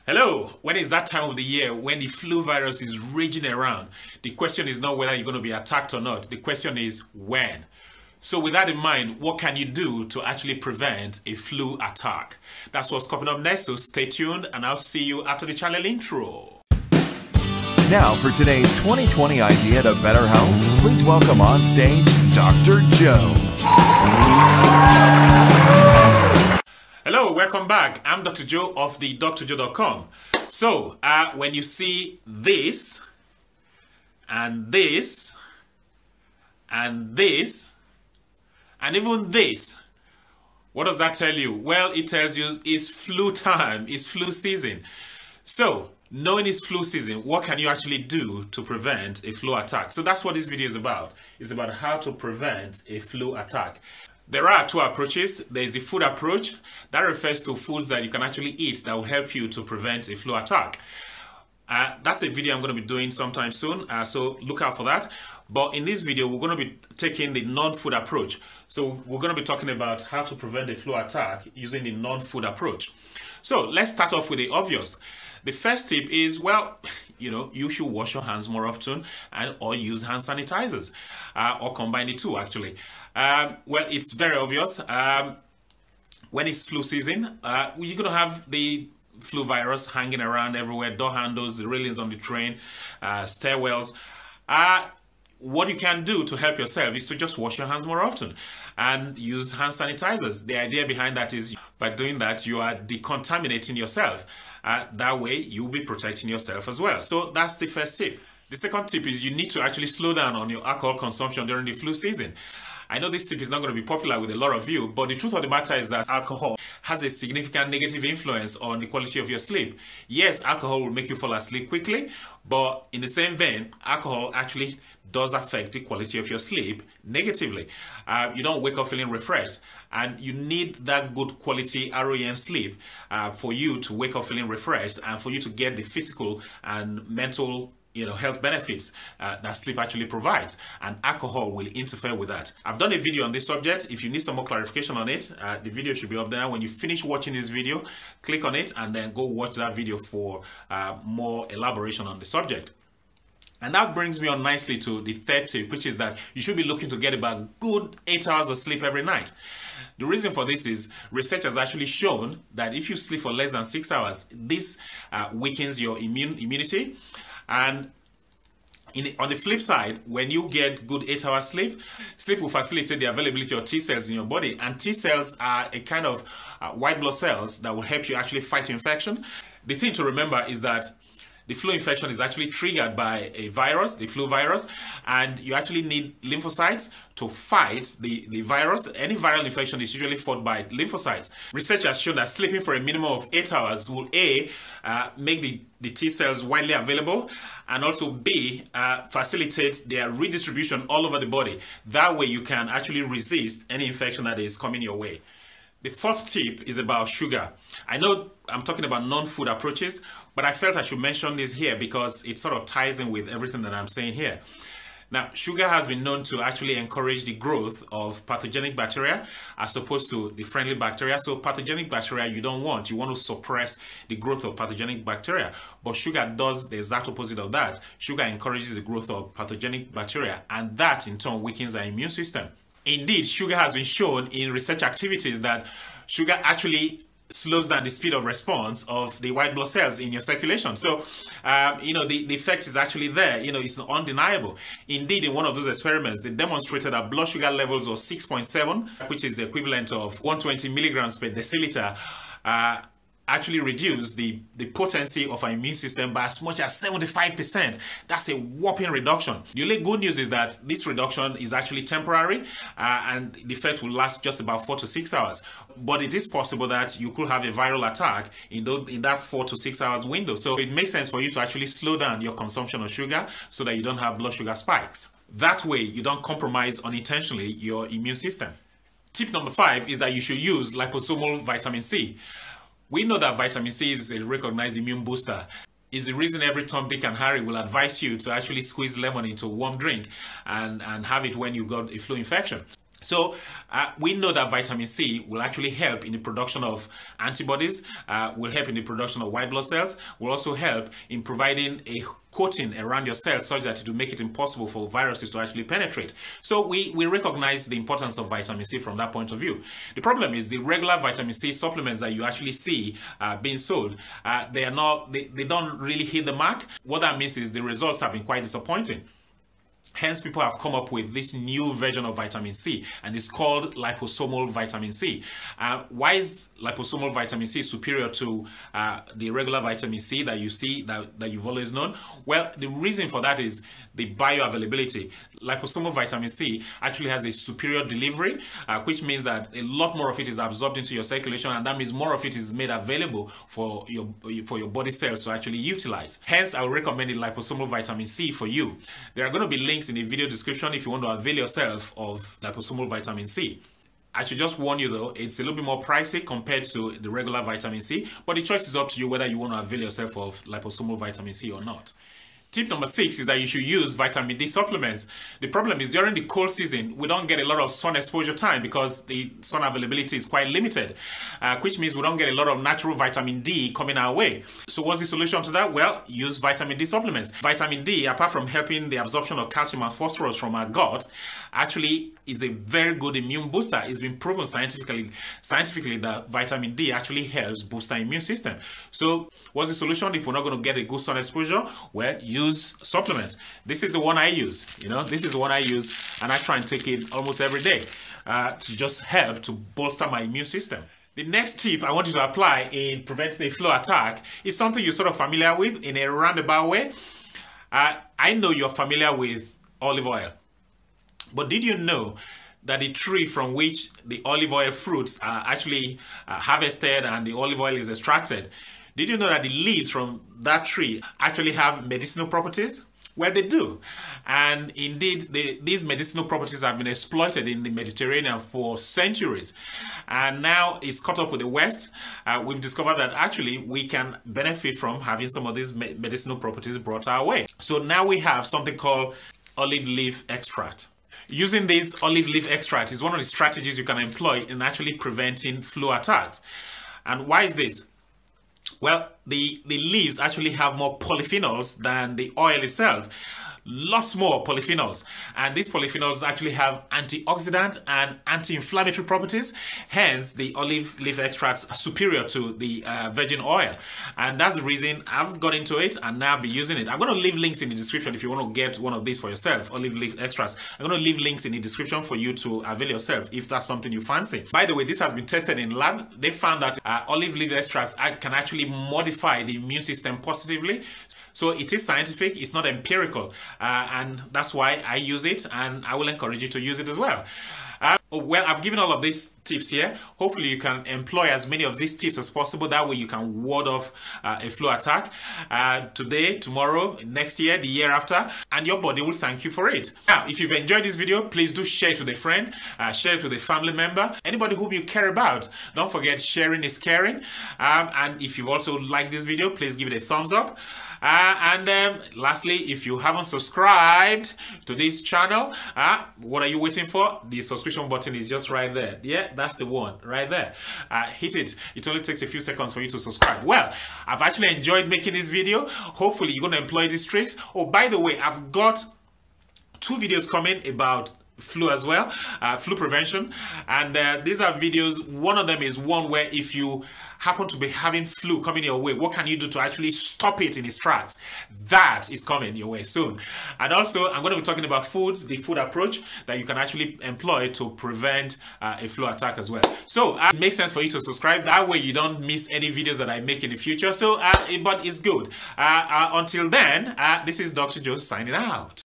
Hello, when is that time of the year when the flu virus is raging around? The question is not whether you're going to be attacked or not. The question is when. So with that in mind, what can you do to actually prevent a flu attack? That's what's coming up next, so stay tuned and I'll see you after the channel intro. Now for today's 2020 idea to better health, please welcome on stage Dr. Joe. Hello, welcome back. I'm Dr. Joe of the drjoe.com. So, when you see this, and this, and this, and even this, what does that tell you? Well, it tells you it's flu time, it's flu season. So, knowing it's flu season, what can you actually do to prevent a flu attack? So that's what this video is about. It's about how to prevent a flu attack. There are two approaches. There is the food approach. That refers to foods that you can actually eat that will help you to prevent a flu attack. That's a video I'm going to be doing sometime soon, so look out for that. But in this video, we're going to be taking the non-food approach. So we're going to be talking about how to prevent a flu attack using the non-food approach. So let's start off with the obvious. The first tip is, well, you should wash your hands more often or use hand sanitizers or combine the two actually. Well, it's very obvious. When it's flu season, you're going to have the flu virus hanging around everywhere, door handles, the railings on the train, stairwells. What you can do to help yourself is to just wash your hands more often and use hand sanitizers. The idea behind that is by doing that, you are decontaminating yourself. That way, you'll be protecting yourself as well. So that's the first tip. The second tip is you need to actually slow down on your alcohol consumption during the flu season. I know this tip is not going to be popular with a lot of you, but the truth of the matter is that alcohol has a significant negative influence on the quality of your sleep. Yes, alcohol will make you fall asleep quickly, but in the same vein, alcohol actually does affect the quality of your sleep negatively. You don't wake up feeling refreshed, and you need that good quality REM sleep for you to wake up feeling refreshed and for you to get the physical and mental health benefits that sleep actually provides, and alcohol will interfere with that. I've done a video on this subject. If you need some more clarification on it, the video should be up there. When you finish watching this video, click on it and then go watch that video for more elaboration on the subject. And that brings me on nicely to the third tip, which is that you should be looking to get about good 8 hours of sleep every night. The reason for this is research has actually shown that if you sleep for less than 6 hours, this weakens your immunity. And on the flip side, when you get good 8 hours sleep will facilitate the availability of T cells in your body. And T cells are a kind of white blood cells that will help you actually fight infection. The thing to remember is that the flu infection is actually triggered by a virus, the flu virus, and you actually need lymphocytes to fight the virus. Any viral infection is usually fought by lymphocytes. Research has shown that sleeping for a minimum of 8 hours will make the T cells widely available, and also B, facilitate their redistribution all over the body. That way you can actually resist any infection that is coming your way. The fourth tip is about sugar. I know I'm talking about non-food approaches, but I felt I should mention this here because it sort of ties in with everything that I'm saying here. Now, sugar has been known to actually encourage the growth of pathogenic bacteria as opposed to the friendly bacteria. So pathogenic bacteria you don't want. You want to suppress the growth of pathogenic bacteria. But sugar does the exact opposite of that. Sugar encourages the growth of pathogenic bacteria, and that in turn weakens our immune system. Indeed, sugar has been shown in research activities that sugar actually slows down the speed of response of the white blood cells in your circulation. So, the effect is actually there. It's undeniable. Indeed, in one of those experiments, they demonstrated that blood sugar levels of 6.7, which is the equivalent of 120 milligrams per deciliter, actually reduce the potency of our immune system by as much as 75%. That's a whopping reduction. The only good news is that this reduction is actually temporary and the effect will last just about 4 to 6 hours. But it is possible that you could have a viral attack in that 4 to 6 hours window. So it makes sense for you to actually slow down your consumption of sugar so that you don't have blood sugar spikes. That way you don't compromise unintentionally your immune system. Tip number 5 is that you should use liposomal vitamin C. We know that vitamin C is a recognized immune booster. It's the reason every Tom, Dick and Harry will advise you to actually squeeze lemon into a warm drink and have it when you got a flu infection. So we know that vitamin C will actually help in the production of antibodies, will help in the production of white blood cells, will also help in providing a coating around your cells such that it will make it impossible for viruses to actually penetrate. So we recognize the importance of vitamin C from that point of view. The problem is the regular vitamin C supplements that you actually see being sold, they don't really hit the mark. What that means is the results have been quite disappointing. Hence, people have come up with this new version of vitamin C, and it's called liposomal vitamin C. Why is liposomal vitamin C superior to the regular vitamin C that you see, that you've always known? Well, the reason for that is the bioavailability. Liposomal vitamin C actually has a superior delivery, which means that a lot more of it is absorbed into your circulation, and that means more of it is made available for your body cells to actually utilize. Hence, I would recommend the liposomal vitamin C for you. There are going to be links in the video description if you want to avail yourself of liposomal vitamin C. I should just warn you though, it's a little bit more pricey compared to the regular vitamin C, but the choice is up to you whether you want to avail yourself of liposomal vitamin C or not. Tip number 6 is that you should use vitamin D supplements. The problem is during the cold season, we don't get a lot of sun exposure time because the sun availability is quite limited, which means we don't get a lot of natural vitamin D coming our way. So what's the solution to that? Well, use vitamin D supplements. Vitamin D, apart from helping the absorption of calcium and phosphorus from our gut, actually is a very good immune booster. It's been proven scientifically that vitamin D actually helps boost our immune system. So what's the solution if we're not going to get a good sun exposure? Well, use supplements. This is the one I use. This is the one I use, and I try and take it almost every day to just help to bolster my immune system. The next tip I want you to apply in preventing a flu attack is something you're sort of familiar with in a roundabout way. I know you're familiar with olive oil, but did you know that the tree from which the olive oil fruits are actually harvested and the olive oil is extracted, did you know that the leaves from that tree actually have medicinal properties? Well, they do. And indeed, these medicinal properties have been exploited in the Mediterranean for centuries. And now it's caught up with the West. We've discovered that actually we can benefit from having some of these medicinal properties brought our way. So now we have something called olive leaf extract. Using this olive leaf extract is one of the strategies you can employ in actually preventing flu attacks. And why is this? Well, the leaves actually have more polyphenols than the oil itself. Lots more polyphenols, and these polyphenols actually have antioxidant and anti-inflammatory properties. Hence, the olive leaf extracts are superior to the virgin oil, and that's the reason I've got into it and now be using it. I'm going to leave links in the description if you want to get one of these for yourself, olive leaf extracts. I'm going to leave links in the description for you to avail yourself if that's something you fancy. By the way, this has been tested in lab. They found that olive leaf extracts can actually modify the immune system positively. So it is scientific, it's not empirical, and that's why I use it, and I will encourage you to use it as well. Well, I've given all of these tips here. Hopefully you can employ as many of these tips as possible. That way you can ward off a flu attack today, tomorrow, next year, the year after, and your body will thank you for it. Now, if you've enjoyed this video, please do share it with a friend, share it with a family member, anybody whom you care about. Don't forget, sharing is caring. And if you also like this video, please give it a thumbs up. Lastly, if you haven't subscribed to this channel, what are you waiting for? The subscription button is just right there. Yeah, that's the one right there. Hit it. It only takes a few seconds for you to subscribe. Well, I've actually enjoyed making this video. Hopefully you're going to employ these tricks. Oh, by the way, I've got 2 videos coming about flu as well, flu prevention, and these are videos. One of them is one where if you happen to be having flu coming your way, what can you do to actually stop it in its tracks? That is coming your way soon. And also, I'm going to be talking about foods, the food approach that you can actually employ to prevent a flu attack as well. So it makes sense for you to subscribe. That way you don't miss any videos that I make in the future. So, but it's good. Until then, this is Dr. Joe signing out.